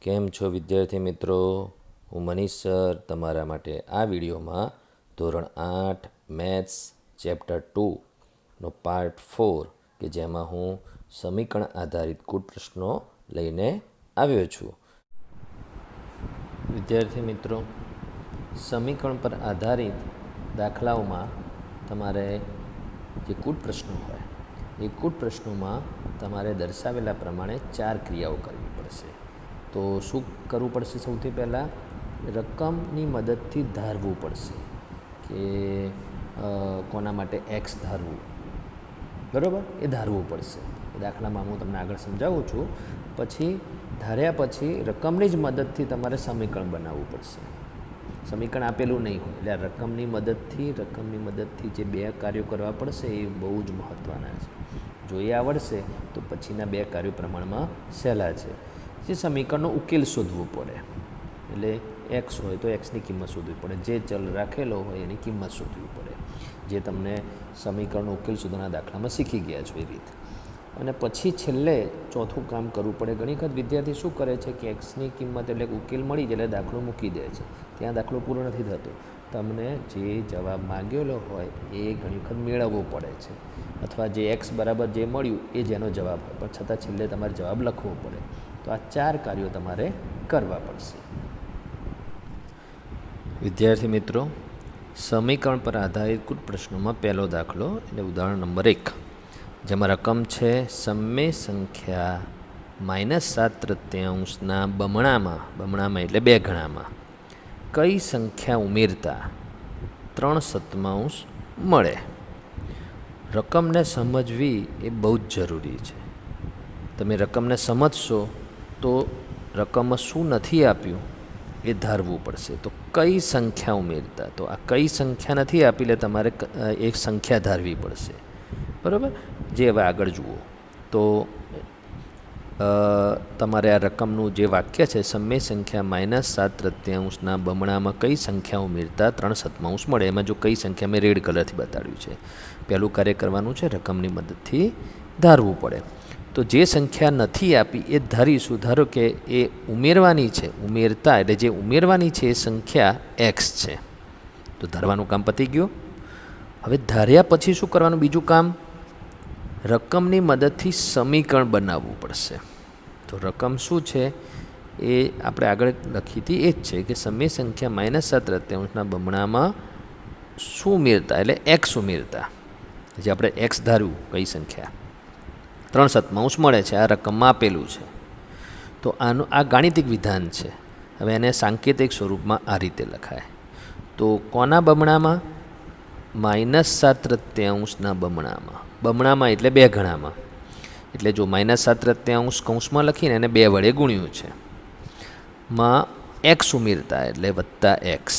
કેમ છો વિદ્યાર્થી મિત્રો? હું મનીષ સર તમારા માટે આ વિડીયોમાં ધોરણ 8 મેથ્સ ચેપ્ટર 2 નો પાર્ટ 4 કે જેમાં હું સમીકરણ આધારિત કુલ પ્રશ્નો લઈને આવ્યો છું. વિદ્યાર્થી મિત્રો, સમીકરણ પર આધારિત દાખલાઓમાં તમારે જે કુલ પ્રશ્નો હોય એ કુલ પ્રશ્નોમાં તમારે દર્શાવેલા પ્રમાણે 4 ક્રિયાઓ કરવી પડશે. તો શું કરવું પડશે? સૌથી પહેલાં રકમની મદદથી ધારવું પડશે કે કોના માટે એક્સ ધારવું, બરાબર? એ ધારવું પડશે. એ દાખલામાં હું તમને આગળ સમજાવું છું. પછી ધાર્યા પછી રકમની જ મદદથી તમારે સમીકરણ બનાવવું પડશે. સમીકરણ આપેલું નહીં હોય એટલે રકમની મદદથી જે 2 કાર્યો કરવા પડશે એ બહુ જ મહત્ત્વના છે. જો એ આવડશે તો પછીના 2 કાર્યો પ્રમાણમાં સહેલા છે. જે સમીકરણનો ઉકેલ શોધવો પડે, એટલે એક્સ હોય તો એક્સની કિંમત શોધવી પડે, જે ચલ રાખેલો હોય એની કિંમત શોધવી પડે, જે તમને સમીકરણનો ઉકેલ શોધવાના દાખલામાં શીખી ગયા છો એ રીત. અને પછી છેલ્લે ચોથું કામ કરવું પડે. ઘણી વખત વિદ્યાર્થી શું કરે છે કે એક્સની કિંમત એટલે ઉકેલ મળી જાય એટલે દાખલો મૂકી દે છે. ત્યાં દાખલો પૂરો નથી થતો. તમને જે જવાબ માગેલો હોય એ ઘણી વખત મેળવવો પડે છે, અથવા જે એક્સ બરાબર જે મળ્યું એ જેનો જવાબ હોય, પણ છતાં છેલ્લે તમારે જવાબ લખવો પડે. તો આ 4 કાર્યો તમારે કરવા પડશે. વિદ્યાર્થી મિત્રો, સમીકરણ પર આધારિત કુલ પ્રશ્નોમાં પહેલો દાખલો એટલે ઉદાહરણ નંબર 1, જેમાં રકમ છે સમય સંખ્યા -7/3 બમણામાં એટલે 2 ગણામાં કઈ સંખ્યા ઉમેરતા 3/7 મળે. રકમને સમજવી એ બહુ જ જરૂરી છે. તમે રકમને સમજશો તો રકમમાં શું નથી આપ્યું એ ધારવું પડશે. તો કઈ સંખ્યા ઉમેરતા, તો આ કઈ સંખ્યા નથી આપી એટલે તમારે એક સંખ્યા ધારવી પડશે, બરાબર? જે હવે આગળ જુઓ તો તમારે આ રકમનું જે વાક્ય છે, સમય સંખ્યા -7/3 બમણામાં કઈ સંખ્યા ઉમેરતા 3/7 મળે. એમાં જો કઈ સંખ્યા મેં રેડ કલરથી બતાડ્યું છે. પહેલું કાર્ય કરવાનું છે રકમની મદદથી ધારવું પડે. તો જે સંખ્યા નથી આપી એ ધારીશું. ધારો કે એ ઉમેરવાની છે, ઉમેરતા એટલે જે ઉમેરવાની છે એ સંખ્યા એક્સ છે. તો ધારવાનું કામ પતી ગયું. હવે ધાર્યા પછી શું કરવાનું? બીજું કામ, રકમની મદદથી સમીકરણ બનાવવું પડશે. તો રકમ શું છે એ આપણે આગળ લખી હતી એ જ છે કે સમય સંખ્યા -7/3 બમણામાં શું ઉમેરતા એટલે એક્સ ઉમેરતા, જે આપણે એક્સ ધાર્યું કઈ સંખ્યા 3/7 મળે છે, આ રકમમાં આપેલું છે. તો આનું આ ગાણિતિક વિધાન છે. હવે એને સાંકેતિક સ્વરૂપમાં આ રીતે લખાય. તો કોના બમણામાં? -7/3 બમણામાં એટલે 2 ગણામાં. એટલે જો -7/3 કૌંસમાં લખીને એને 2 વડે ગુણ્યું છે. માં એક્સ ઉમેરતા એટલે વત્તા એક્સ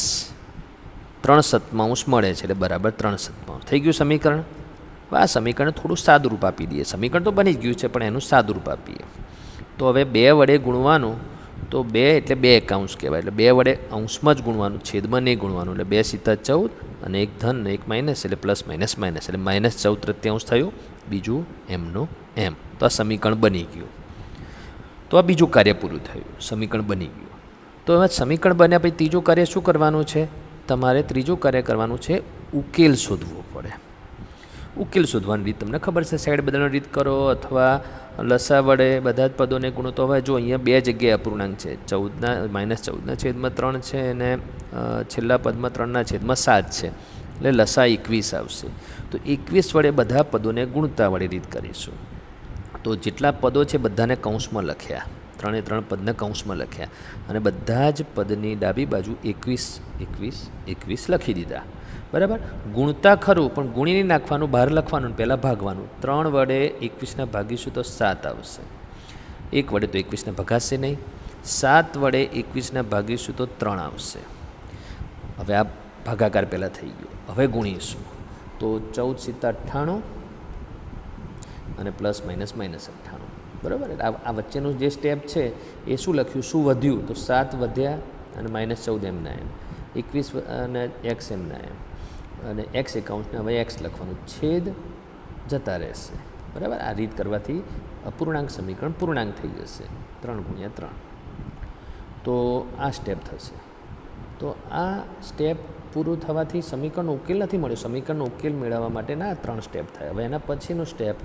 3/7 મળે છે એટલે બરાબર 3/7 થઈ ગયું સમીકરણ. આ સમીકરણ થોડું સાદુરૂપ આપી દઈએ. સમીકરણ તો બની જ ગયું છે પણ એનું સાદુરૂપ આપીએ. તો હવે 2 વડે ગુણવાનું, તો 2 એટલે 2 એકાંશ કહેવાય. એટલે 2 વડે અંશમાં જ ગુણવાનું, છેદમાં નહીં ગુણવાનું. એટલે 2 × 14 અને 1 ધન ને 1 માઇનસ એટલે પ્લસ માઇનસ માઇનસ એટલે -14/3 થયું. બીજું એમનું એમ. તો આ સમીકરણ બની ગયું. તો આ બીજું કાર્ય પૂરું થયું, સમીકરણ બની ગયું. તો હવે સમીકરણ બન્યા પછી ત્રીજું કાર્ય શું કરવાનું છે? તમારે ત્રીજું કાર્ય કરવાનું છે ઉકેલ શોધવો પડે. ઉકેલ શોધવાની રીત તમને ખબર છે. સાઈડ બદલવાની રીત કરો અથવા લસા વડે બધા જ પદોને ગુણો. તો હવે જો અહીંયા 2 જગ્યાએ અપૂર્ણાંક છે. -14/3 છે અને છેલ્લા પદમાં 3/7 છે. એટલે લસા 21 આવશે. તો 21 વડે બધા પદોને ગુણતા વડે રીત કરીશું. તો જેટલા પદો છે બધાને કૌંસમાં લખ્યા, 3 પદને કૌંસમાં લખ્યા અને બધા જ પદની ડાબી બાજુ 21 21 21 લખી દીધા, બરાબર? ગુણતા ખરું પણ ગુણી નહીં નાખવાનું, બહાર લખવાનું, પહેલાં ભાગવાનું. 3 વડે 21ને ભાગીશું તો 7 આવશે. 1 વડે તો 21ને ભગાશે નહીં. 7 વડે 21ને ભાગીશું તો 3 આવશે. હવે આ ભાગાકાર પહેલાં થઈ ગયો. હવે ગુણીશું તો 14 × 7 = 98 અને પ્લસ માઇનસ -98, બરાબર? આ વચ્ચેનું જે સ્ટેપ છે એ શું લખ્યું? શું વધ્યું? તો 7 વધ્યા અને -14 એમના એમ, 21 અને એક્સ એમના એમ, અને એક્સ એકાઉન્ટને હવે એક્સ લખવાનું, છેદ જતા રહેશે, બરાબર? આ રીત કરવાથી અપૂર્ણાંક સમીકરણ પૂર્ણાંક થઈ જશે. 3 × 3. તો આ સ્ટેપ થશે. તો આ સ્ટેપ પૂરું થવાથી સમીકરણનો ઉકેલ નથી મળ્યો. સમીકરણનો ઉકેલ મેળવવા માટેના આ 3 સ્ટેપ થાય. હવે એના પછીનો સ્ટેપ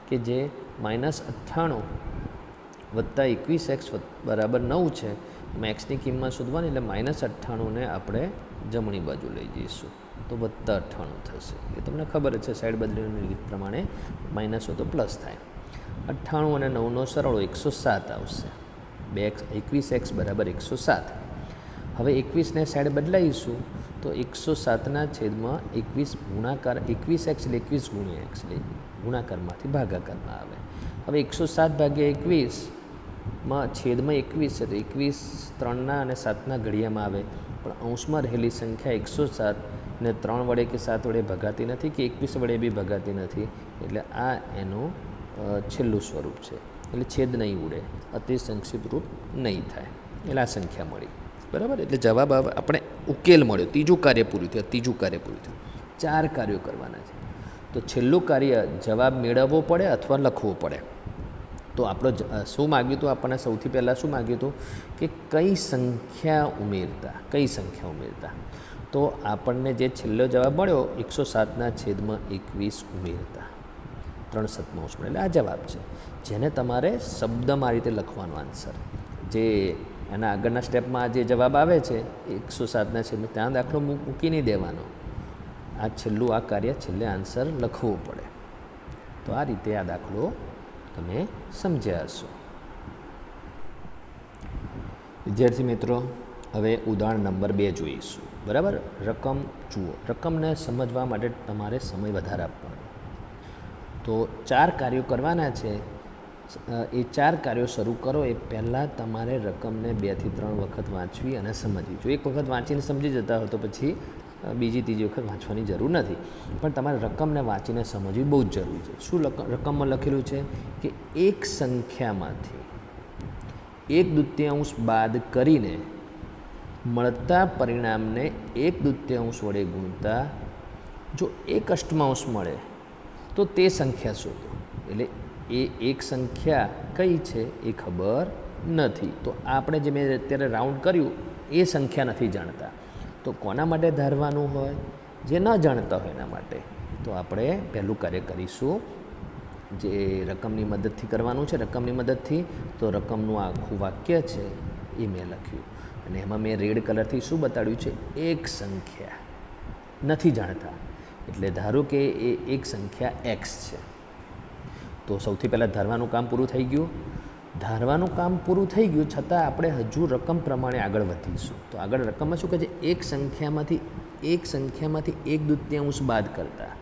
કે જે -98 વત્તા 21x બરાબર 9 છે, એમાં એક્સની કિંમત શોધવાની, એટલે -98ને આપણે જમણી બાજુ લઈ જઈશું તો +98 થશે. એ તમને ખબર જ છે, સાઈડ બદલીની રીત પ્રમાણે માઇનસ હોય તો પ્લસ થાય. 98 અને 9નો સરવાળો 107 આવશે. 21x બરાબર 107. હવે 21ને સાઈડ બદલાઈશું તો 107ના છેદમાં 21 ગુણાકાર, 21x એટલે 21 ગુણ્યા x એટલે ગુણાકારમાંથી ભાગાકારમાં આવે. હવે 107 ભાગ્યા 21માં છેદમાં 21 છે તો 21 3ના અને 7ના ઘડિયામાં આવે, પણ અંશમાં રહેલી સંખ્યા 107 ને 3 વડે કે 7 વડે ભગાતી નથી કે 21 વડે બી ભગાતી નથી, એટલે આ એનું છેલ્લું સ્વરૂપ છે. એટલે છેદ નહીં ઉડે, અતિ સંક્ષિપ્ત રૂપ નહીં થાય, એટલે આ સંખ્યા મળી. બરાબર. એટલે જવાબ આપણે ઉકેલ મળ્યો. ત્રીજું કાર્ય પૂરું થયું. 4 કાર્યો કરવાના છે. તો છેલ્લું કાર્ય જવાબ મેળવવો પડે અથવા લખવો પડે. તો આપણો શું માગ્યું હતું? આપણને સૌથી પહેલાં શું માગ્યું હતું કે કઈ સંખ્યા ઉમેરતા. તો આપણને જે છેલ્લો જવાબ મળ્યો 107ના છેદમાં 21 ઉમેરતા 3/7 મળે. એટલે આ જવાબ છે, જેને તમારે શબ્દમાં આ રીતે લખવાનો આન્સર. જે એના આગળના સ્ટેપમાં જે જવાબ આવે છે 107ના છેદમાં, ત્યાં દાખલો મૂકી નહીં દેવાનો. આ છેલ્લું આ કાર્ય છેલ્લે આન્સર લખવો પડે. તો આ રીતે આ દાખલો તમે સમજ્યા હશો. વિદ્યાર્થી મિત્રો, હવે ઉદાહરણ નંબર 2 જોઈશું. બરાબર. રકમ જુઓ. રકમને સમજવા માટે તમારે સમય વધારે આપવાનો. તો 4 કાર્યો કરવાના છે. એ 4 કાર્યો શરૂ કરો એ પહેલાં તમારે રકમને 2 થી 3 વખત વાંચવી અને સમજવી. જો એક વખત વાંચીને સમજી જતા હોય તો પછી બીજી ત્રીજી વખત વાંચવાની જરૂર નથી, પણ તમારે રકમને વાંચીને સમજવી બહુ જ જરૂરી છે. શું રકમમાં લખેલું છે કે એક સંખ્યામાંથી 1/2 બાદ કરીને મળતા પરિણામને 1/2 વડે ગુણતા જો 1/8 મળે તો તે સંખ્યા શોધો. એટલે એ એક સંખ્યા કઈ છે એ ખબર નથી. તો આપણે જે મેં અત્યારે રાઉન્ડ કર્યું એ સંખ્યા નથી જાણતા. તો કોના માટે ધારવાનું હોય? જે ન જાણતા હોય એના માટે. તો આપણે પહેલું કાર્ય કરીશું, જે રકમની મદદથી કરવાનું છે. રકમની મદદથી તો રકમનું આખું વાક્ય છે એ મેં લખ્યું, અને એમાં મેં રેડ કલરથી શું બતાડ્યું છે? એક સંખ્યા નથી જાણતા. એટલે ધારો કે એ એક સંખ્યા એક્સ છે. તો સૌથી પહેલાં ધારવાનું કામ પૂરું થઈ ગયું. છતાં આપણે હજુ રકમ પ્રમાણે આગળ વધીશું. તો આગળ રકમમાં શું કહે છે? એક સંખ્યામાંથી 1/2 બાદ કરતા.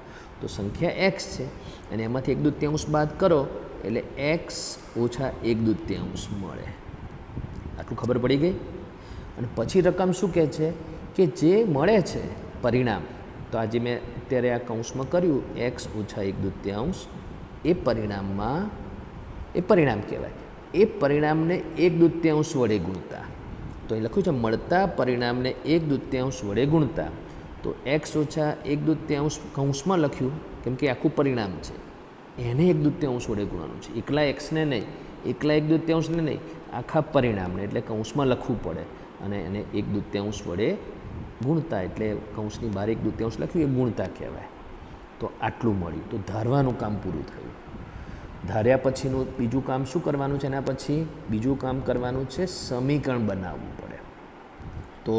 તો સંખ્યા એક્સ છે અને એમાંથી 1/2 બાદ કરો એટલે એક્સ ઓછા 1/2 મળે. આટલું ખબર પડી ગઈ. અને પછી રકમ શું કહે છે કે જે મળે છે પરિણામ, તો આજે મેં અત્યારે આ કૌંસમાં કર્યું એક્સ ઓછા 1/2, એ પરિણામ કહેવાય. એ પરિણામને 1/2 વડે ગુણતા. તો અહીં લખ્યું છે મળતા પરિણામને 1/2 વડે ગુણતા. તો એક્સ ઓછા 1/2 કૌંસમાં લખ્યું કેમ કે આખું પરિણામ છે, એને 1/2 વડે ગુણવાનું છે. એકલા એક્સને નહીં, એકલા 1/2ને નહીં, આખા પરિણામને, એટલે કૌંસમાં લખવું પડે અને એને 1/2 વડે ગુણતા. એટલે કૌંસની બહાર 1/2 લખ્યું એ ગુણતા કહેવાય. તો આટલું મળ્યું. તો ધારવાનું કામ પૂરું થયું. ધાર્યા પછીનું બીજું કામ શું કરવાનું છે? એના પછી બીજું કામ કરવાનું છે સમીકરણ બનાવવું પડે. તો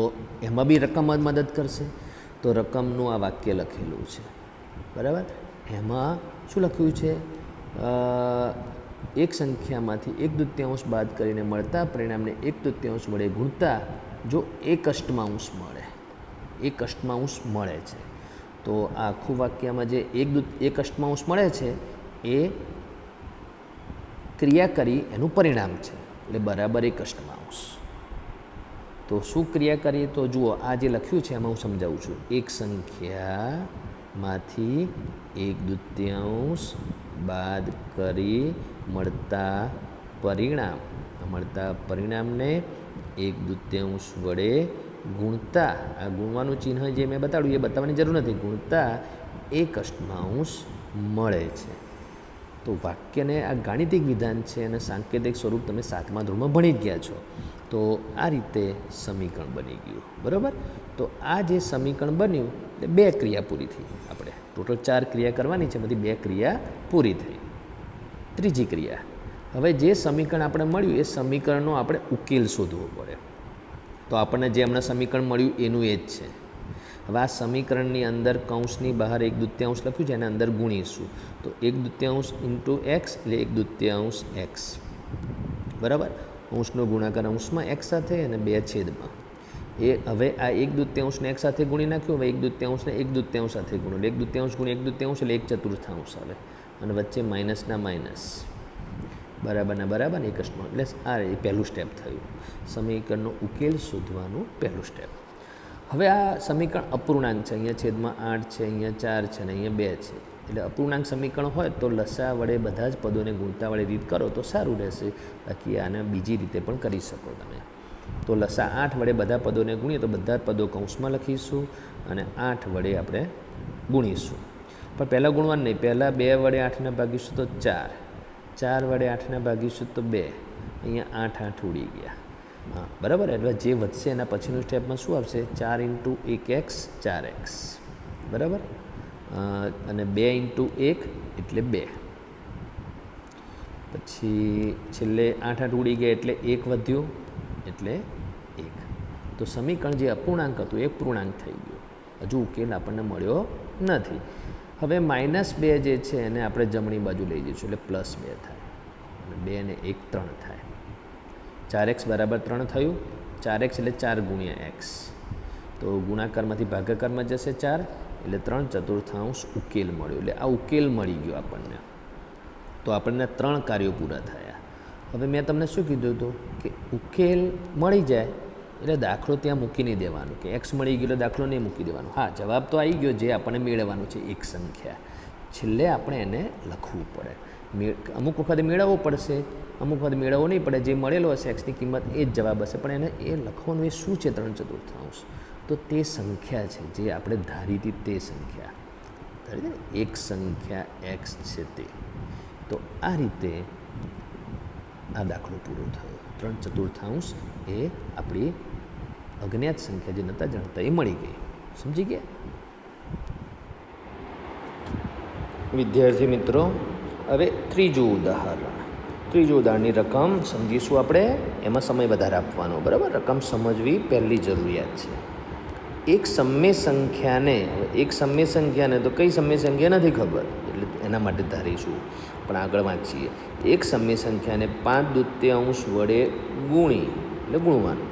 એમાં બી રકમ જ મદદ કરશે. તો રકમનું આ વાક્ય લખેલું છે. બરાબર. એમાં શું લખ્યું છે? એક સંખ્યામાંથી 1/2 બાદ કરીને મળતા પરિણામને 1/2 વડે ગુણતા જો 1/8 મળે. 1/8 મળે છે. તો આ આખું વાક્યમાં જે 1/8 મળે છે એ ક્રિયા કરી એનું પરિણામ છે, એટલે બરાબર 1/8. તો શું ક્રિયા કરીએ? તો જુઓ, આ જે લખ્યું છે એમાં હું સમજાવું છું. એક સંખ્યામાંથી 1/2 બાદ કરી મળતા પરિણામને 1/2 વડે ગુણતા. આ ગુણવાનું ચિહ્ન જે મેં બતાડ્યું એ બતાવવાની જરૂર નથી. ગુણતા 1/8 મળે છે. તો વાક્યને આ ગાણિતિક વિધાન છે અને સાંકેતિક સ્વરૂપ તમે 7મા ધોરણમાં ભણી જ ગયા છો. તો આ રીતે સમીકરણ બની ગયું, બરાબર. તો આ જે સમીકરણ બન્યું એટલે 2 ક્રિયા પૂરી થઈ. આપણે ટોટલ 4 ક્રિયા કરવાની છે, બધી 2 ક્રિયા પૂરી થઈ. ત્રીજી ક્રિયા, હવે જે સમીકરણ આપણે મળ્યું એ સમીકરણનો આપણે ઉકેલ શોધવો પડે. તો આપણને જે હમણાં સમીકરણ મળ્યું એનું એ જ છે. હવે આ સમીકરણની અંદર કૌંસની બહાર 1/2 લખ્યું છે, એને અંદર ગુણીશું. તો 1/2 ઇન્ટુ એક્સ એટલે 1/2 એક્સ, બરાબર. અંશનો ગુણાકાર અંશમાં એક્સ સાથે અને 2 છેદમાં એ. હવે આ 1/2ને એક સાથે ગુણી નાખ્યું. હવે 1/2ને 1/2 સાથે ગુણો એટલે 1/2 ગુણ્યા 1/2 એટલે 1/4 આવે અને વચ્ચે માઇનસના માઇનસ, બરાબરના બરાબર, એક જ એટલે આ એ પહેલું સ્ટેપ થયું. સમીકરણનો ઉકેલ શોધવાનું પહેલું સ્ટેપ. હવે આ સમીકરણ અપૂર્ણાંક છે, અહીંયા છેદમાં 8 છે, અહીંયા 4 છે અને અહીંયા 2 છે. એટલે અપૂર્ણાંક સમીકરણ હોય તો લસા વડે બધા જ પદોને ગુણતાવાળી રીત કરો તો સારું રહેશે. બાકી આને બીજી રીતે પણ કરી શકો તમે. તો લસા 8 વડે બધા પદોને ગુણીએ તો બધા જ પદો કૌંસમાં લખીશું અને 8 વડે આપણે ગુણીશું. પણ પહેલાં ગુણવાનું નહીં, પહેલાં 2 વડે 8ને ભાગીશું તો 4, 4 વડે 8ને ભાગીશું તો 2, અહીંયા 8 8 ઉડી ગયા. હા, બરાબર. એટલે જે વધશે એના પછીનું સ્ટેપમાં શું આવશે? 4 ઇન્ટુ 1x 4x, બરાબર. અને 2 ઇન્ટુ 1 એટલે 2. પછી છેલ્લે 8 8 ઉડી ગયા એટલે 1 વધ્યું એટલે 1. તો સમીકરણ જે અપૂર્ણાંક હતું એ પૂર્ણાંક થઈ ગયું. હજુ ઉકેલ આપણને મળ્યો નથી. હવે -2 જે છે એને આપણે જમણી બાજુ લઈ જઈશું એટલે +2 થાય અને 2 ને 1 3 થાય. 4x બરાબર 3 થયું. 4x એટલે 4 ગુણ્યા x. તો ગુણાકારમાંથી ભાગાકારમાં જશે 4 એટલે 3/4 ઉકેલ મળ્યો. એટલે આ ઉકેલ મળી ગયો આપણને. તો આપણને 3 કાર્યો પૂરા થયા. હવે મેં તમને શું કીધું હતું કે ઉકેલ મળી જાય એટલે દાખલો ત્યાં મૂકી નહીં દેવાનો કે એક્સ મળી ગયો એટલે દાખલો નહીં મૂકી દેવાનો. હા, જવાબ તો આવી ગયો જે આપણને મેળવવાનું છે એક સંખ્યા. છેલ્લે આપણે એને લખવું પડે. અમુક વખતે મેળવવો પડશે, અમુક વખત મેળવવો નહીં પડે. જે મળેલો હશે એક્સની કિંમત એ જ જવાબ હશે, પણ એને એ લખવાનું એ શું છે 3/4. તો તે સંખ્યા છે જે આપણે ધારી હતી તે સંખ્યા, ધારી હતી એક સંખ્યા એક્સ છે તે. તો આ રીતે આ દાખલો પૂરો થયો. 3/4 એ આપણી અજ્ઞાત સંખ્યા જે નહોતા જાણતા એ મળી ગઈ. સમજી ગયા વિદ્યાર્થી મિત્રો? હવે ત્રીજું ઉદાહરણની રકમ સમજીશું આપણે. એમાં સમય વધારે આપવાનો, બરાબર. રકમ સમજવી પહેલી જરૂરિયાત છે. એક સમય સંખ્યાને તો કઈ સમય સંખ્યા નથી ખબર એટલે એના માટે ધારીશું, પણ આગળ વાંચીએ. એક સમય સંખ્યાને 5/2 વડે ગુણવાનું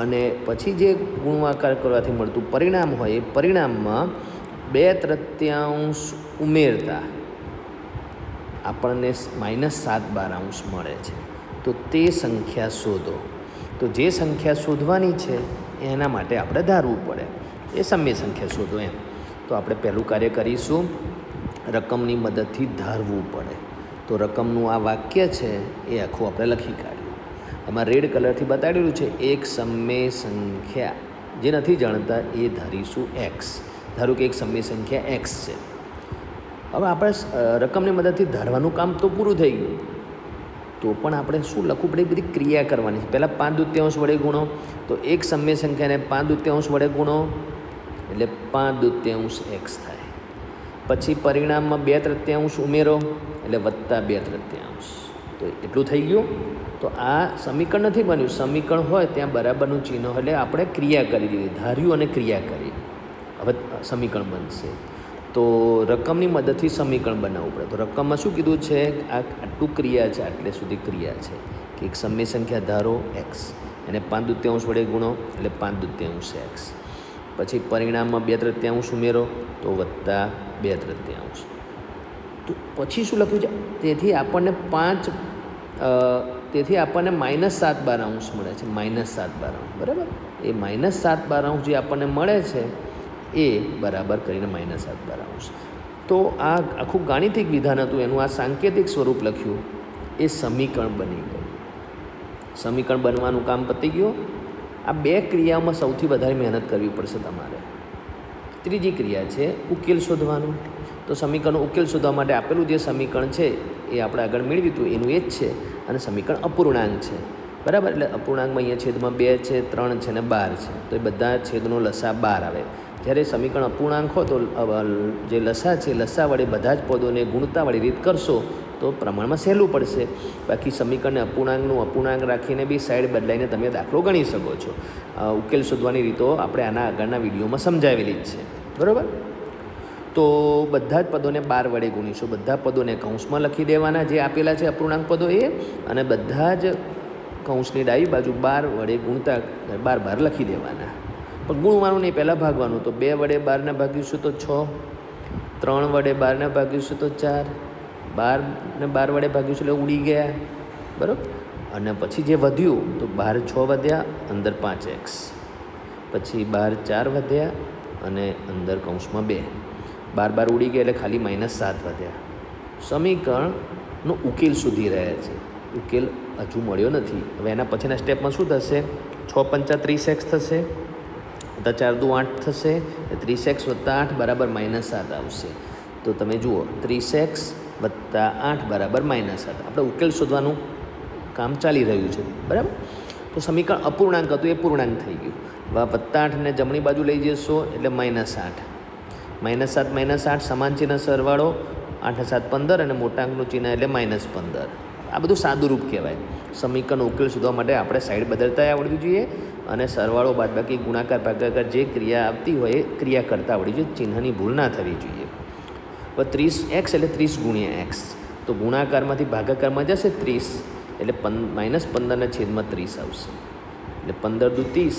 અને પછી જે ગુણાકાર કરવાથી મળતું પરિણામ હોય એ પરિણામમાં 2/3 ઉમેરતા આપણને -7/12 મળે છે. તો તે સંખ્યા શોધો. તો જે સંખ્યા શોધવાની છે એના માટે આપણે ધારવું પડે. એ સમય સંખ્યા શોધો એમ. તો આપણે પહેલું કાર્ય કરીશું, રકમની મદદથી ધારવું પડે. તો રકમનું આ વાક્ય છે એ આખું આપણે લખી કાઢ્યું. આમાં રેડ કલરથી બતાડેલું છે એક સમય સંખ્યા. જે નથી જાણતા એ ધારીશું એક્સ. ધારો કે એક સમય સંખ્યા એક્સ છે. હવે આપણે રકમની મદદથી ધારવાનું કામ તો પૂરું થઈ ગયું. તો પણ આપણે શું લખવું પડે? બધી ક્રિયા કરવાની છે. પહેલાં 5/2 વડે ગુણો. તો એક સમય સંખ્યાને 5/2 વડે ગુણો એટલે 5/2 એક્સ થાય. પછી પરિણામમાં 2/3 ઉમેરો એટલે +2/3. તો એટલું થઈ ગયું. તો આ સમીકરણ નથી બન્યું. સમીકરણ હોય ત્યાં બરાબરનું ચિહ્ન એટલે આપણે ક્રિયા કરી દીધી, ધાર્યું અને ક્રિયા કરી. હવે સમીકરણ બનશે. તો રકમની મદદથી સમીકરણ બનાવવું પડે. તો રકમમાં શું કીધું છે? આટલું ક્રિયા છે, આટલે સુધી ક્રિયા છે કે એક સમય સંખ્યા ધારો એક્સ, એને 5/2 વડે ગુણો એટલે 5/2 એક્સ. પછી પરિણામમાં 2/3 ઉમેરો તો +2/3. તો પછી શું લખ્યું છે? તેથી આપણને -7/12 મળે છે. -7/12, બરાબર. એ -7/12 જે આપણને મળે છે એ બરાબર કરીને -7/12. તો આ આખું ગાણિતિક વિધાન હતું, એનું આ સાંકેતિક સ્વરૂપ લખ્યું, એ સમીકરણ બની ગયું. સમીકરણ બનવાનું કામ પતી ગયું. આ 2 ક્રિયાઓમાં સૌથી વધારે મહેનત કરવી પડશે તમારે. ત્રીજી ક્રિયા છે ઉકેલ શોધવાનું. તો સમીકરણનો ઉકેલ શોધવા માટે આપેલું જે સમીકરણ છે એ આપણે આગળ મેળવ્યું હતું એનું એ જ છે અને સમીકરણ અપૂર્ણાંક છે. બરાબર. એટલે અપૂર્ણાંકમાં અહીંયા છેદમાં 2 છે, 3 છે ને 12 છે, તો એ બધા છેદનો લસા 12 આવે. જ્યારે સમીકરણ અપૂર્ણાંક હોય તો જે લસા છે લસા વડે બધા જ પદોને ગુણતાવાળી રીત કરશો તો પ્રમાણમાં સહેલું પડશે. બાકી સમીકરણને અપૂર્ણાંકનું અપૂર્ણાંક રાખીને બી સાઈડ બદલાઈને તમે દાખલો ગણી શકો છો. ઉકેલ શોધવાની રીતો આપણે આના આગળના વિડીયોમાં સમજાવેલી જ છે, બરાબર. તો બધા જ પદોને 12 વડે ગુણીશું. બધા પદોને કૌંસમાં લખી દેવાના જે આપેલા છે અપૂર્ણાંક પદો એ, અને બધા જ કૌંસની ડાબી બાજુ 12 વડે ગુણતા 12 લખી દેવાના. પણ ગુણવાનું નહીં, પહેલાં ભાગવાનું. તો 2 વડે 12ને ભાગીશું તો 6, 3 વડે 12ને ભાગીશું તો 4, 12 ને 12 વડે ભાગીશું એટલે ઉડી ગયા, બરાબર. અને પછી જે વધ્યું તો 12 6 વધ્યા, અંદર 5x, પછી 12 4 વધ્યા અને અંદર કૌંસમાં 2, 12 ઉડી ગયા એટલે ખાલી -7 વધ્યા. સમીકરણનો ઉકેલ શોધી રહ્યા છે. ઉકેલ હજુ મળ્યો નથી. હવે એના પછીના સ્ટેપમાં શું થશે? 6 પંચા 30x થશે, વત્તા 4 દુ 8 થશે, 30x વત્તા 8 બરાબર -7 આવશે. તો તમે જુઓ 30x વત્તા 8 બરાબર -7. આપણે ઉકેલ શોધવાનું કામ ચાલી રહ્યું છે, બરાબર. તો સમીકરણ અપૂર્ણાંક હતું એ પૂર્ણાંક થઈ ગયું. હવે વત્તા 8ને જમણી બાજુ લઈ જશો એટલે -8, -7 સમાન ચિહ્ન સરવાળો, 8 7 15 અને મોટાંકનું ચિહ્ન એટલે -15. આ બધું સાદુરૂપ કહેવાય. સમીકરણનો ઉકેલ શોધવા માટે આપણે સાઈડ બદલતા આવડવી જોઈએ અને સરવાળો બાદબાકી ગુણાકાર ભાગાકાર જે ક્રિયા આવતી હોય એ ક્રિયા કરતા આવડવી જોઈએ. ચિહ્નની ભૂલ ના થવી જોઈએ. હવે 30x એટલે 30 ગુણ્યા x, તો ગુણાકારમાંથી ભાગાકારમાં જશે 30 એટલે -15 છેદમાં 30 આવશે. એટલે 15 દુ 30,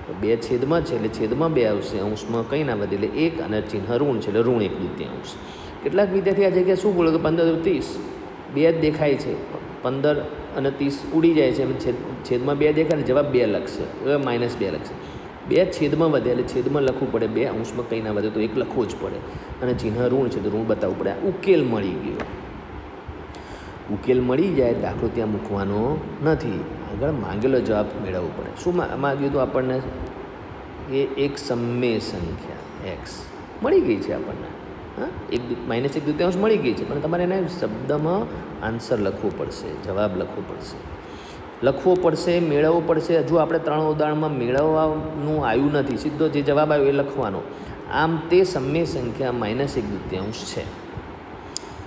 તો 2 છેદમાં છે એટલે છેદમાં 2 આવશે, અંશમાં કંઈ ના વધે એટલે 1 અને ચિહ્ન ઋણ છે એટલે ઋણ 1/2. કેટલાક વિદ્યાર્થી આ જગ્યાએ શું બોલો કે 15 દુ 30, 2 જ દેખાય છે, 15 અને 30 ઉડી જાય છે, એમ છેદમાં 2 દેખાય ને જવાબ 2 લખશે, હવે -2 લખશે. 2 છેદમાં વધે એટલે છેદમાં લખવું પડે, 2 અંશમાં કંઈ ના વધે તો 1 લખવું જ પડે, અને ચિહ્ન ઋણ છે તો ઋણ બતાવવું પડે. ઉકેલ મળી ગયો. ઉકેલ મળી જાય દાખલો ત્યાં મૂકવાનો નથી, આગળ માંગેલો જવાબ મેળવવો પડે. શું માગ્યું હતું આપણને? એ એક સમમેય સંખ્યા x મળી ગઈ છે આપણને. હા, -1/2 મળી ગઈ છે, પણ તમારે એને શબ્દમાં આન્સર લખવો પડશે, જવાબ લખવો પડશે, મેળવવો પડશે. હજુ આપણે 3 ઉદાહરણમાં મેળવવાનું આવ્યું નથી, સીધો જે જવાબ આવ્યો એ લખવાનો. આમ તે સમમેય સંખ્યા -1/2 છે.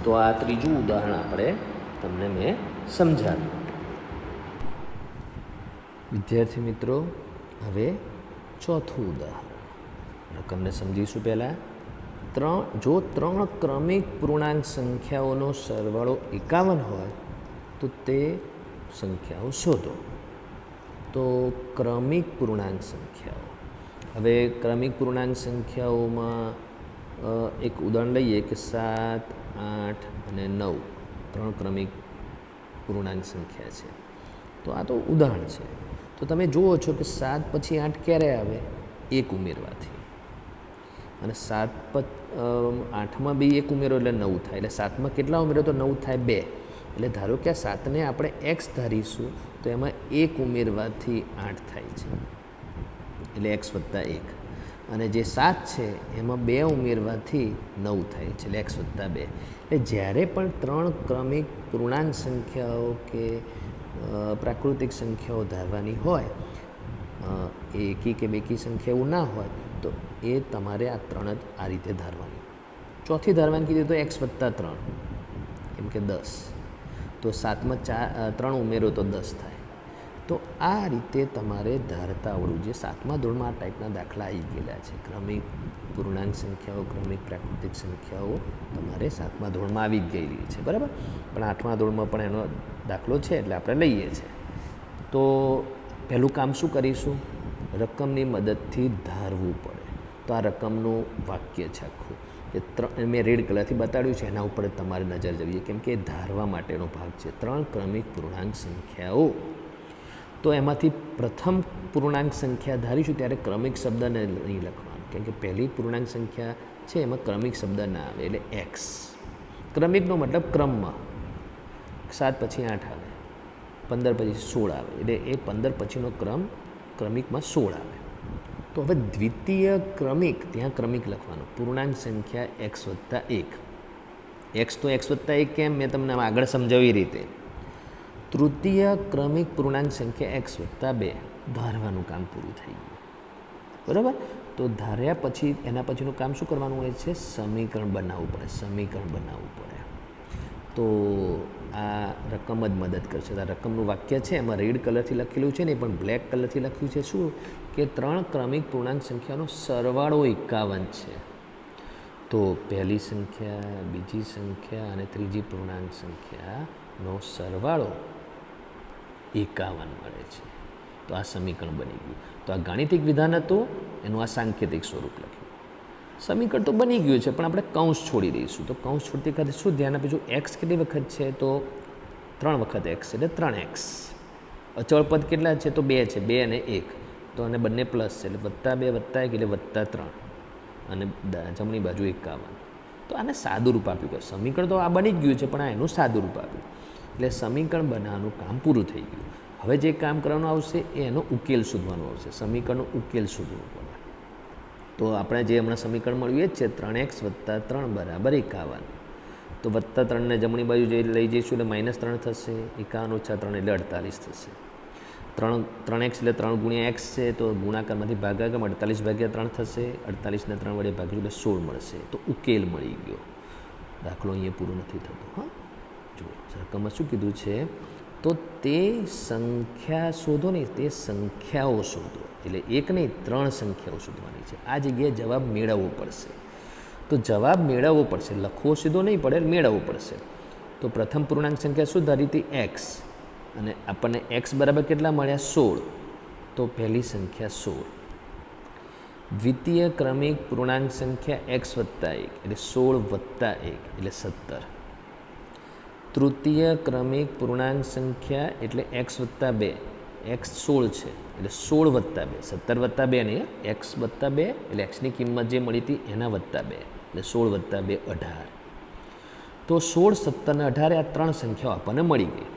તો આ ત્રીજું ઉદાહરણ આપણે તમને મેં સમજાવ્યું. વિદ્યાર્થી મિત્રો, હવે ચોથું ઉદાહરણ રકમને સમજીશું. પહેલાં જો 3 ક્રમિક પૂર્ણાંક સંખ્યાઓનો સરવાળો 51 હોય તો તે સંખ્યાઓ શોધો. તો ક્રમિક પૂર્ણાંક સંખ્યાઓ, હવે ક્રમિક પૂર્ણાંક સંખ્યાઓમાં એક ઉદાહરણ લઈએ કે 7, 8 અને 9 3 ક્રમિક પૂર્ણાંક સંખ્યા છે. તો આ તો ઉદાહરણ છે. તો તમે જુઓ છો કે 7 પછી 8 ક્યારે આવે? 1 ઉમેરવાથી. અને 8માં બી 1 ઉમેરો એટલે 9 થાય, એટલે 7માં કેટલા ઉમેરો તો 9 થાય 2. એટલે ધારો કે આ 7ને આપણે x ધારીશું તો એમાં 1 ઉમેરવાથી 8 થાય છે, એટલે x વત્તા 1. અને જે 7 છે એમાં 2 ઉમેરવાથી 9 થાય છે, એટલે x વત્તા 2. એટલે જ્યારે પણ 3 ક્રમિક પૂર્ણાંક સંખ્યાઓ કે પ્રાકૃતિક સંખ્યાઓ ધારવાની હોય, એકી કે બેકી સંખ્યા એવું ના હોય, તો એ તમારે આ 3 જ આ રીતે ધારવાની. ચોથી ધારવાની કીધી તો x વત્તા 3, કેમ કે 10. તો 7માં 3 ઉમેરો તો 10 થાય. તો આ રીતે તમારે ધારતા આવડવું જોઈએ. 7મા ધોરણમાં આ ટાઈપના દાખલા આવી ગયેલા છે. ક્રમિક પૂર્ણાંક સંખ્યાઓ, ક્રમિક પ્રાકૃતિક સંખ્યાઓ તમારે 7મા ધોરણમાં આવી જ ગયેલી છે, બરાબર. પણ 8મા ધોરણમાં પણ એનો દાખલો છે એટલે આપણે લઈએ છીએ. તો પહેલું કામ શું કરીશું? રકમની મદદથી ધારવું પડે. તો આ રકમનું વાક્ય છે આખું, એ મેં રેડ કલરથી બતાડ્યું છે, એના ઉપર તમારે નજર જવી, કેમ કે એ ધારવા માટેનો ભાગ છે. 3 ક્રમિક પૂર્ણાંક સંખ્યાઓ. તો એમાંથી પ્રથમ પૂર્ણાંક સંખ્યા ધારીશું ત્યારે ક્રમિક શબ્દને નહીં લખવાનું, કેમ કે પહેલી પૂર્ણાંક સંખ્યા છે એમાં ક્રમિક શબ્દ ના આવે, એટલે x. ક્રમિકનો મતલબ ક્રમમાં. 7 પછી 8 આવે, 15 પછી 16 આવે, એટલે એ 15 પછીનો ક્રમ ક્રમિકમાં 16 આવે. તો હવે દ્વિતીય ક્રમિક, ત્યાં ક્રમિક લખવાનો. પૂર્ણાંક સંખ્યા x વત્તા 1. x તો x વત્તા 1 કેમ? મેં તમને આગળ સમજાવી રીતે. તૃતીય ક્રમિક પૂર્ણાંક સંખ્યા એક્સ વત્તા 2 ધારવાનું કામ પૂરું થઈ ગયું. બરાબર. તો ધાર્યા પછી એના પછીનું કામ શું કરવાનું હોય છે? સમીકરણ બનાવવું પડે. સમીકરણ બનાવવું પડે. તો આ રકમ જ મદદ કરશે. આ રકમનું વાક્ય છે એમાં રેડ કલરથી લખેલું છે નહીં, પણ બ્લેક કલરથી લખ્યું છે શું? કે 3 ક્રમિક પૂર્ણાંક સંખ્યાનો સરવાળો 51 છે. તો પહેલી સંખ્યા, બીજી સંખ્યા અને ત્રીજી પૂર્ણાંક સંખ્યાનો સરવાળો 51 મળે છે. તો આ સમીકરણ બની ગયું. તો આ ગાણિતિક વિધાન હતું, એનું આ સાંકેતિક સ્વરૂપ લખ્યું. સમીકરણ તો બની ગયું છે, પણ આપણે કૌંસ છોડી દઈશું. તો કૌંસ છોડતી વખતે શું ધ્યાન આપીશું? એક્સ કેટલી વખત છે? તો 3 વખત એક્સ એટલે 3x. અચળ પદ કેટલા છે? તો 2 છે, 2 અને 1. તો અને બંને પ્લસ છે એટલે +2 +1 એટલે +3 અને જમણી બાજુ 51. તો આને સાદું રૂપ આપ્યું કે સમીકરણ તો આ બની જ ગયું છે, પણ આ એનું સાદું રૂપ આપ્યું એટલે સમીકરણ બનાવવાનું કામ પૂરું થઈ ગયું. હવે જે કામ કરવાનું આવશે એ એનો ઉકેલ શોધવાનો આવશે. સમીકરણનો ઉકેલ શોધવો પડે. તો આપણે જે હમણાં સમીકરણ મળ્યું એ જ છે 3x + 3 = 51. તો +3 ને જમણી બાજુ જે લઈ જઈશું એટલે -3 થશે. 51 - 3 એટલે 48 થશે. 3x એટલે 3 × x છે, તો ગુણાકારમાંથી ભાગાકાર 48/3 થશે. 48 ને 3 વડે ભાગ્યું એટલે 16 મળશે. તો ઉકેલ મળી ગયો. દાખલો અહીંયા પૂરો નથી થતો. હા, જો રકમમાં શું કીધું છે? તો તે સંખ્યા શોધો નહીં, તે સંખ્યાઓ શોધો. એટલે એક નહીં 3 સંખ્યાઓ શોધવાની છે. આ જગ્યાએ જવાબ મેળવવો પડશે. તો જવાબ મેળવવો પડશે, લખવો સીધો નહીં પડે, મેળવવો પડશે. તો પ્રથમ પૂર્ણાંક સંખ્યા શું ધારી હતી? x. અને આપણને x બરાબર કેટલા મળ્યા? 16. તો પહેલી સંખ્યા 16. દ્વિતીય ક્રમિક પૂર્ણાંક સંખ્યા x + 1 એટલે 16 + 1 એટલે 17. તૃતીય ક્રમિક પૂર્ણાંક સંખ્યા એટલે x + 2. x 16 છે એટલે 16 + 2, 17 + 2 નહીં, x + 2 એટલે xની કિંમત જે મળી હતી એના +2 એટલે 16 + 2 18. તો 16, 17 અને 18 આ 3 સંખ્યાઓ આપણને મળી ગઈ.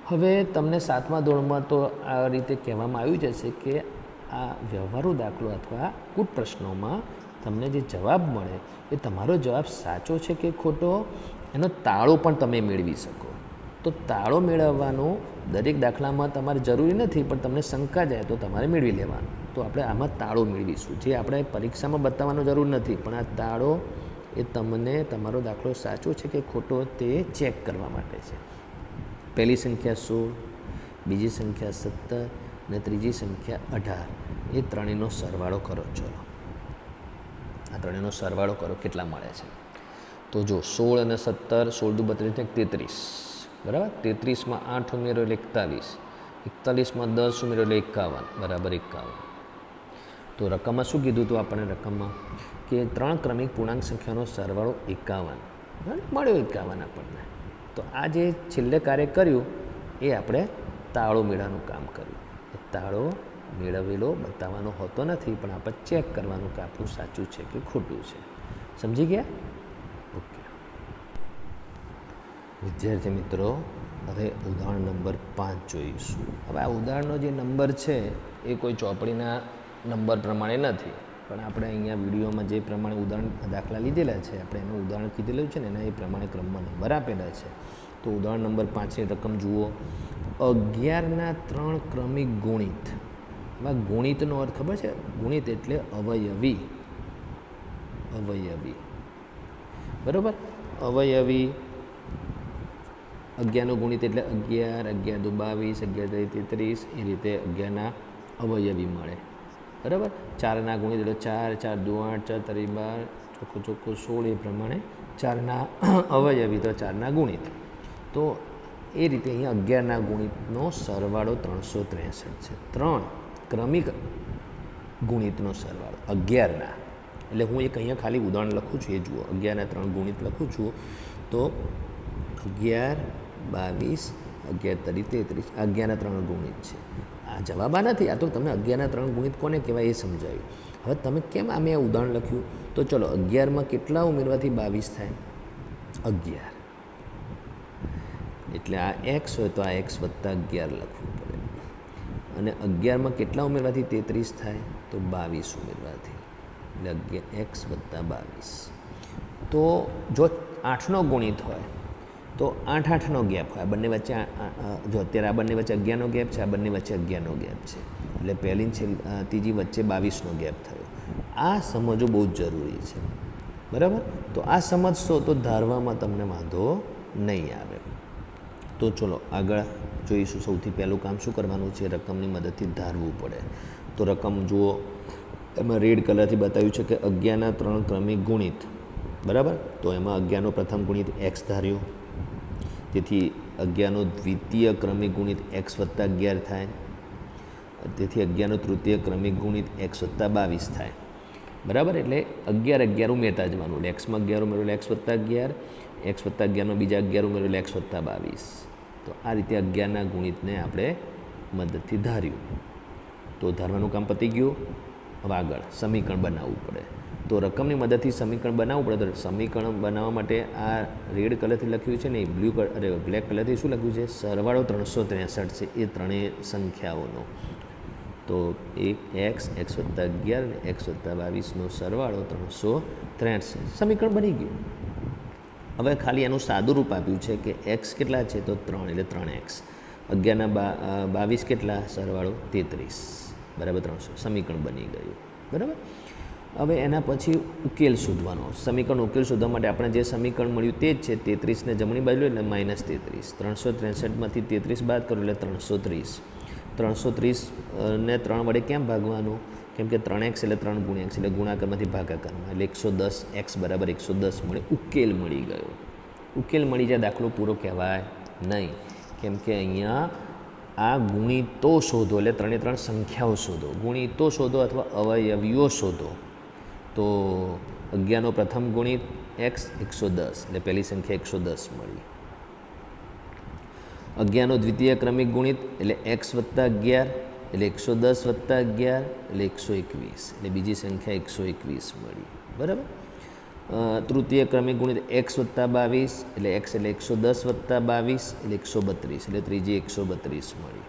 હવે તમને 7મા ધોરણમાં તો આ રીતે કહેવામાં આવ્યું જ હશે કે આ વ્યવહારુ દાખલો અથવા કૂટ પ્રશ્નોમાં તમને જે જવાબ મળે એ તમારો જવાબ સાચો છે કે ખોટો એનો તાળો પણ તમે મેળવી શકો. તો તાળો મેળવવાનો દરેક દાખલામાં તમારે જરૂરી નથી, પણ તમને શંકા જાય તો તમારે મેળવી લેવાનો. તો આપણે આમાં તાળો મેળવીશું, જે આપણે પરીક્ષામાં બતાવવાનો જરૂર નથી, પણ આ તાળો એ તમને તમારો દાખલો સાચો છે કે ખોટો તે ચેક કરવા માટે છે. પહેલી સંખ્યા 16, બીજી સંખ્યા 17 અને ત્રીજી સંખ્યા 18. એ ત્રણેયનો સરવાળો કરો. ચલો આ ત્રણેયનો સરવાળો કરો, કેટલા મળે છે? તો જો 16 અને 17, 16 × 2 = 33, બરાબર. 33માં 8 ઉમેરો એટલે 41, 41માં 10 ઉમેરો એટલે 51 = 51. તો રકમમાં શું કીધું હતું આપણને? રકમમાં કે 3 ક્રમિક પૂર્ણાંક સંખ્યાનો સરવાળો 51 મળ્યો. 51 આપણને. તો આ જે છેલ્લે કાર્ય કર્યું એ આપણે તાળો મેળવવાનું કામ કર્યું. એ તાળો મેળવેલો બતાવવાનો હોતો નથી, પણ આપણે ચેક કરવાનું કે આપણું સાચું છે કે ખોટું છે. સમજી ગયા? ઓકે વિદ્યાર્થી મિત્રો, હવે ઉદાહરણ નંબર 5 જોઈશું. હવે આ ઉદાહરણનો જે નંબર છે એ કોઈ ચોપડીના નંબર પ્રમાણે નથી, પણ આપણે અહીંયા વિડીયોમાં જે પ્રમાણે ઉદાહરણ દાખલા લીધેલા છે, આપણે એનું ઉદાહરણ કીધેલું છે ને એના એ પ્રમાણે ક્રમમાં નંબર આપેલા છે. તો ઉદાહરણ નંબર 5ની રકમ જુઓ. 11ના 3 ક્રમિક ગુણિત. એમાં ગુણિતનો અર્થ ખબર છે? ગુણિત એટલે અવયવી. અવયવી, બરાબર. અવયવી 11નો ગુણિત એટલે 11, 11 × 22, 11 × 33, એ રીતે 11ના અવયવી મળે, બરાબર. 4ના ગુણિત એટલે 4, 4 × 2 = 8, 4 × 3 = 12, ચોખ્ખું 16. એ પ્રમાણે 4ના અવયવી તો 4ના ગુણિત. તો એ રીતે અહીંયા 11ના ગુણિતનો સરવાળો 363 છે. 3 ક્રમિક ગુણિતનો સરવાળો 11ના, એટલે હું એક અહીંયા ખાલી ઉદાહરણ લખું છું, એ જુઓ. 11ના 3 ગુણિત લખું છું. તો 11, 22, 11 × 33, 11ના 3 ગુણિત છે. આ જવાબ આ નથી, આ તો તમે 11ના 3 ગુણિત કોને કહેવાય એ સમજાવ્યું. હવે તમે કેમ આ મેં ઉદાહરણ લખ્યું? તો ચલો 11માં કેટલા ઉમેરવાથી 22 થાય? 11. એટલે આ x હોય તો આ x + 11 લખવું પડે. અને 11માં કેટલા ઉમેરવાથી 33 થાય? તો 22 ઉમેરવાથી, એટલે x + 22. તો જો 8નો ગુણિત હોય તો 8-8નો ગેપ હોય. આ બંને વચ્ચે જો અત્યારે આ બંને વચ્ચે 11નો ગેપ છે, આ બંને વચ્ચે 11નો ગેપ છે, એટલે પહેલી ત્રીજી વચ્ચે 22નો ગેપ થયો. આ સમજવું બહુ જ જરૂરી છે, બરાબર. તો આ સમજશો તો ધારવામાં તમને વાંધો નહીં આવે. તો ચલો આગળ જોઈશું. સૌથી પહેલું કામ શું કરવાનું છે? રકમની મદદથી ધારવું પડે. તો રકમ જુઓ, એમાં રેડ કલરથી બતાવ્યું છે કે 11ના 3 ક્રમિક ગુણિત, બરાબર. તો એમાં 11નો પ્રથમ ગુણિત એક્સ ધાર્યો, તેથી 11નો દ્વિતીય ક્રમિક ગુણિત એક્સ વત્તા 11 થાય, તેથી 11નો તૃતીય ક્રમિક ગુણિત એક્સ વત્તા 22 થાય, બરાબર. એટલે 11 ઉમેરતા જવાનું, એટલે એક્સમાં 11 ઉમેરો એટલે એક્સ વત્તા 11, એક્સ વત્તા 11નો બીજા 11 ઉમેરો એટલે એક્સ વત્તા 22. તો આ રીતે 11ના ગુણિતને આપણે મદદથી ધાર્યું. તો ધારવાનું કામ પતી ગયું. હવે આગળ સમીકરણ બનાવવું પડે. તો રકમની મદદથી સમીકરણ બનાવવું પડે. તો સમીકરણ બનાવવા માટે આ રેડ કલરથી લખ્યું છે ને, બ્લેક કલરથી શું લખ્યું છે? સરવાળો 363 છે એ ત્રણેય સંખ્યાઓનો. તો એક્સ વત્તા 11 અને એક્સ વત્તા 22નો સરવાળો 363. સમીકરણ બની ગયું. હવે ખાલી એનું સાદું રૂપ આપ્યું છે કે એક્સ કેટલા છે? તો 3, એટલે 3x. 11ના 22 કેટલા? સરવાળો 33, બરાબર 300. સમીકરણ બની ગયું, બરાબર. હવે એના પછી ઉકેલ શોધવાનો. સમીકરણ ઉકેલ શોધવા માટે આપણે જે સમીકરણ મળ્યું તે જ છે. 33ને જમણી બાજુ એટલે -33. 363માંથી 33 બાદ કરો એટલે 330. 330ને 3 વડે કેમ ભાગવાનું? કેમ કે 3x એટલે 3 ગુણ્યા x, એટલે ગુણાકારમાંથી ભાગાકારમાં, એટલે 110x બરાબર 110 મળે. ઉકેલ મળી ગયો. ઉકેલ મળી જાય દાખલો પૂરો કહેવાય નહીં, કેમ કે અહીંયા આ ગુણિતો શોધો, એટલે 3 સંખ્યાઓ શોધો. ગુણિતો શોધો અથવા અવયવીઓ શોધો. તો 11નો પ્રથમ ગુણિત x 110, એટલે પહેલી સંખ્યા 110 મળી. 11નો દ્વિતીય ક્રમિક ગુણિત એટલે x વત્તા 11, એટલે 110 વત્તા 11 એટલે 121, એટલે બીજી સંખ્યા 121 મળી, બરાબર. તૃતીય ક્રમિક ગુણિત x વત્તા 22, એટલે x એટલે 110 વત્તા 22 એટલે 132, એટલે ત્રીજી 132 મળી.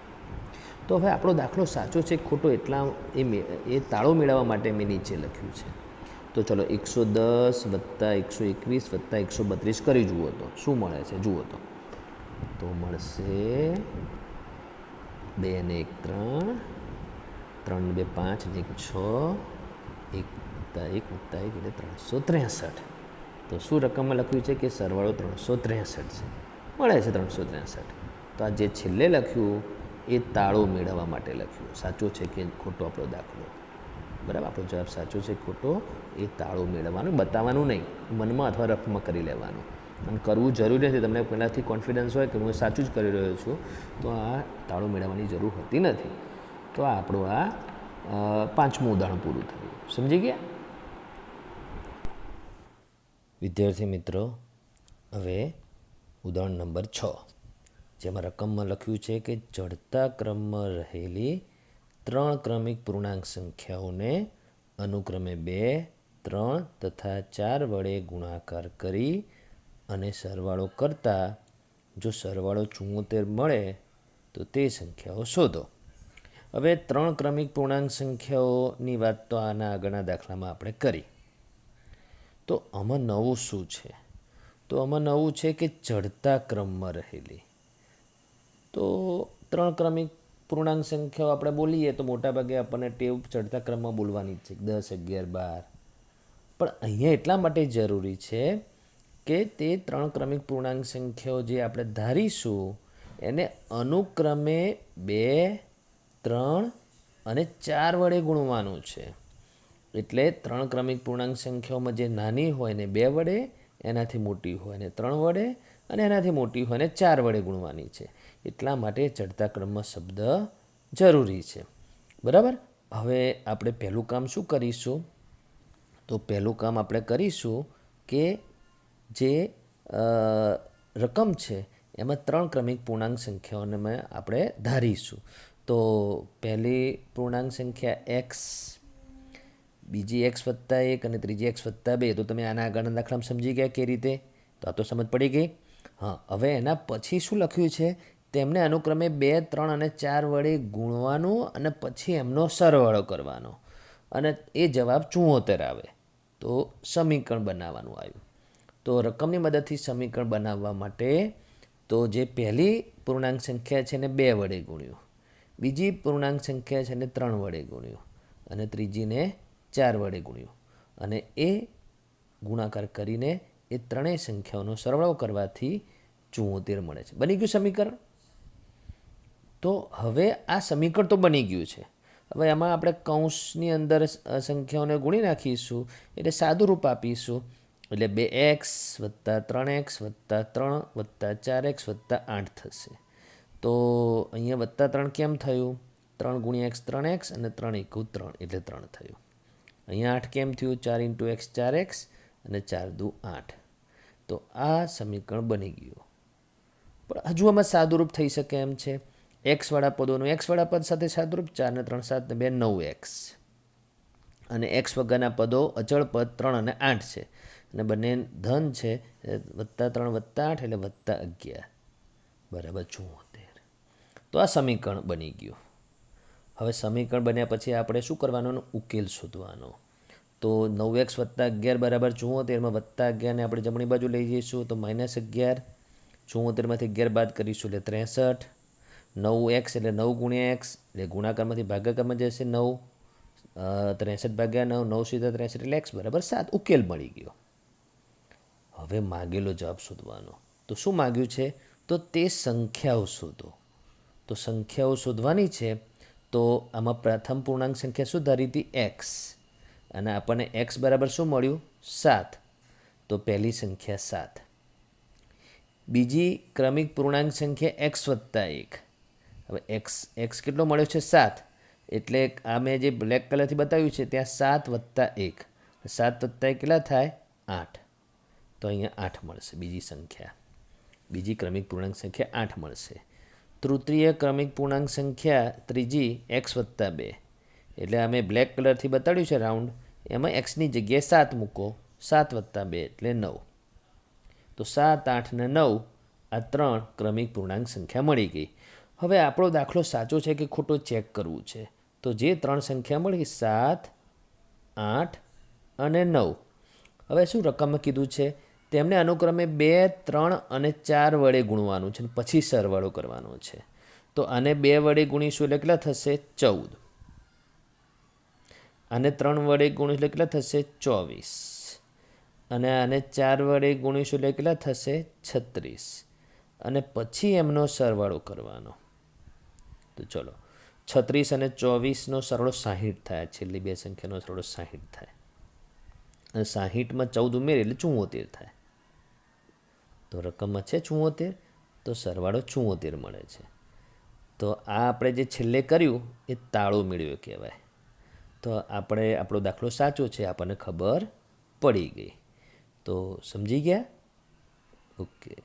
તો હવે આપણો દાખલો સાચો છે ખોટો એટલા એ તાળો મેળવવા માટે મેં નીચે લખ્યું છે. તો ચલો 110 વત્તા 121 વત્તા 132 કરી જુઓ તો શું મળે છે? જુઓ તો મળશે 2 ને 1 3, 3 ને 2 5 ને 1 6, 1 વત્તા 1 વત્તા 1 એટલે 363. તો શું રકમમાં લખ્યું છે કે સરવાળો 363 છે, મળે છે 363. તો આ જે છેલ્લે લખ્યું એ તાળો મેળવવા માટે લખ્યું. સાચો છે કે ખોટો આપણો દાખલો? બરાબર, આપણો જવાબ સાચો છે ખોટો એ તાળો મેળવવાનું, બતાવવાનું નહીં, મનમાં અથવા રફમાં કરી લેવાનું. અને કરવું જરૂરી નથી. તમને પહેલાંથી કોન્ફિડન્સ હોય કે હું સાચું જ કરી રહ્યો છું, તો આ તાળો મેળવવાની જરૂર હોતી નથી. તો આ આપણું આ 5મું ઉદાહરણ પૂરું થયું. સમજી ગયા વિદ્યાર્થી મિત્રો? હવે ઉદાહરણ નંબર 6, જેમાં રકમમાં લખ્યું છે કે ચડતા ક્રમમાં રહેલી 3 ક્રમિક પૂર્ણાંક સંખ્યાઓને અનુક્રમે 2, 3 તથા 4 વડે ગુણાકાર કરી અને સરવાળો કરતાં જો સરવાળો 74 મળે તો તે સંખ્યાઓ શોધો. હવે 3 ક્રમિક પૂર્ણાંક સંખ્યાઓની વાત તો આના આગળના દાખલામાં આપણે કરી. તો આમાં નવું શું છે? તો આમાં નવું છે કે ચડતા ક્રમમાં રહેલી. તો 3 ક્રમિક પૂર્ણાંક સંખ્યાઓ આપણે બોલીએ તો મોટાભાગે આપણને ટેવ ચડતા ક્રમમાં બોલવાની જ છે, 10, 11, 12. પણ અહીંયા એટલા માટે જરૂરી છે કે તે 3 ક્રમિક પૂર્ણાંક સંખ્યાઓ જે આપણે ધારીશું એને અનુક્રમે 2, 3 અને 4 વડે ગુણવાનું છે. એટલે 3 ક્રમિક પૂર્ણાંક સંખ્યાઓમાં જે નાની હોય ને 2 વડે, એનાથી મોટી હોય ને 3 વડે, અને એનાથી મોટી હોય ને 4 વડે ગુણવાની છે. એટલા માટે ચડતા ક્રમમાં શબ્દ જરૂરી છે, બરાબર. હવે આપણે પહેલું કામ શું કરીશું? તો પહેલું કામ આપણે કરીશું કે જે રકમ છે એમાં 3 ક્રમિક પૂર્ણાંક સંખ્યાઓને આપણે ધારીશું. તો પહેલી પૂર્ણાંક સંખ્યા એક્સ, બીજી એક્સ વત્તા 1 અને ત્રીજી એક્સ વત્તા 2. તો તમે આના આગળના દાખલામાં સમજી ગયા કે રીતે? તો આ તો સમજ પડી ગઈ. હા, હવે એના પછી શું લખ્યું છે? તેમને અનુક્રમે 2, 3 અને 4 વડે ગુણવાનું અને પછી એમનો સરવાળો કરવાનો, અને એ જવાબ 74 આવે તો સમીકરણ બનાવવાનું આવ્યું. તો રકમની મદદથી સમીકરણ બનાવવા માટે તો જે પહેલી પૂર્ણાંક સંખ્યા છે એને 2 વડે ગુણ્યું, બીજી પૂર્ણાંક સંખ્યા છે એને 3 વડે ગુણ્યું અને ત્રીજીને 4 વડે ગુણ્યું અને એ ગુણાકાર કરીને એ ત્રણેય સંખ્યાઓનો સરવાળો કરવાથી 74 મળે છે. બની ગયું સમીકરણ. તો હવે આ સમીકરણ તો બની ગયું છે. હવે આમાં આપણે કૌંસની અંદર સંખ્યાઓને ગુણી નાખીશું એટલે સાદું રૂપ આપીશું એટલે 2x + 3x + 3 + 4x + 8 થશે. તો અહીંયા +3 કેમ થયું? 3 × x 3x અને 3 × 3 એટલે 3 થયું. અહીંયા 8 કેમ થયું? 4 × x 4x અને 4 × 8. તો આ સમીકરણ બની ગયું. પણ હજુ આમાં સાદુરૂપ થઈ શકે એમ છે. એક્સવાળા પદોનું એક્સવાળા પદ સાથે સાદુરૂપ 4 ને 3 7 ને 2 9x અને એક્સ વગરના પદો અચળ પદ 3 અને 8 છે અને બંને ધન છે +3 + 8 એટલે +11 બરાબર 74. તો આ સમીકરણ બની ગયું. હવે સમીકરણ બન્યા પછી આપણે શું કરવાનું? ઉકેલ શોધવાનો. તો 9x + 11 બરાબર 74. માં +11 ને આપણે જમણી બાજુ લઈ જઈશું તો -11. 74 માંથી 11 બાદ કરીશું એટલે 63. 9x એટલે 9 × x એટલે ગુણાકારમાંથી ભાગાકારમાં જશે 9. 63 / 9 9 સીધા 63 એટલે x બરાબર 7. ઉકેલ મળી ગયો. હવે માગેલો જવાબ શોધવાનો. તો શું માગ્યું છે? તો તે સંખ્યાઓ શોધો. તો સંખ્યાઓ શોધવાની છે. તો આમાં પ્રથમ પૂર્ણાંક સંખ્યા શું ધારી હતી? x અને આપણને x બરાબર શું મળ્યું? 7. તો પહેલી સંખ્યા 7. બીજી ક્રમિક પૂર્ણાંક સંખ્યા x + 1. હવે x કેટલો મળ્યો છે? 7. એટલે આ મેં જે બ્લેક કલરથી બતાવ્યું છે ત્યાં 7 + 1. 7 + 1 કેટલા થાય? 8. તો અહીંયા 8 મળશે બીજી સંખ્યા. બીજી ક્રમિક પૂર્ણાંક સંખ્યા 8 મળશે. તૃતીય ક્રમિક પૂર્ણાંક સંખ્યા ત્રીજી x + 2. એટલે અમે બ્લેક કલરથી બતાડ્યું છે રાઉન્ડ, એમાં xની જગ્યાએ 7 મૂકો. 7 + 2 એટલે 9. તો 7 8 ને 9 આ 3 ક્રમિક પૂર્ણાંક સંખ્યા મળી ગઈ. હવે આપણો દાખલો સાચો છે કે ખોટો ચેક કરવું છે. તો જે 3 સંખ્યા મળી 7 8 અને 9. હવે શું રકમમાં કીધું છે? તેમને અનુક્રમે 2 3 અને 4 વડે ગુણવાનું છે પછી સરવાળો કરવાનો છે. તો આને 2 વડે ગુણીશું એટલે કેટલા થશે? 14. આને 3 વડે ગુણીશું એટલે કેટલા થશે? 24. અને આને 4 વડે ગુણીશું એટલે કેટલા થશે? 36. અને પછી એમનો સરવાળો કરવાનો. તો ચલો 36 અને 24નો સરવાળો 60 થાય. છેલ્લી બે સંખ્યાનો સરવાળો 60 થાય અને 60માં 14 ઉમેરી એટલે 74 થાય. તો રકમમાં છે 74. તો સરવાળો 74 મળે છે. તો આ આપણે જે છેલ્લે કર્યું એ તાળો મેળવ્યો કહેવાય. તો આપણે આપણો દાખલો સાચો છે આપણને ખબર પડી ગઈ. તો સમજી ગયા? ઓકે.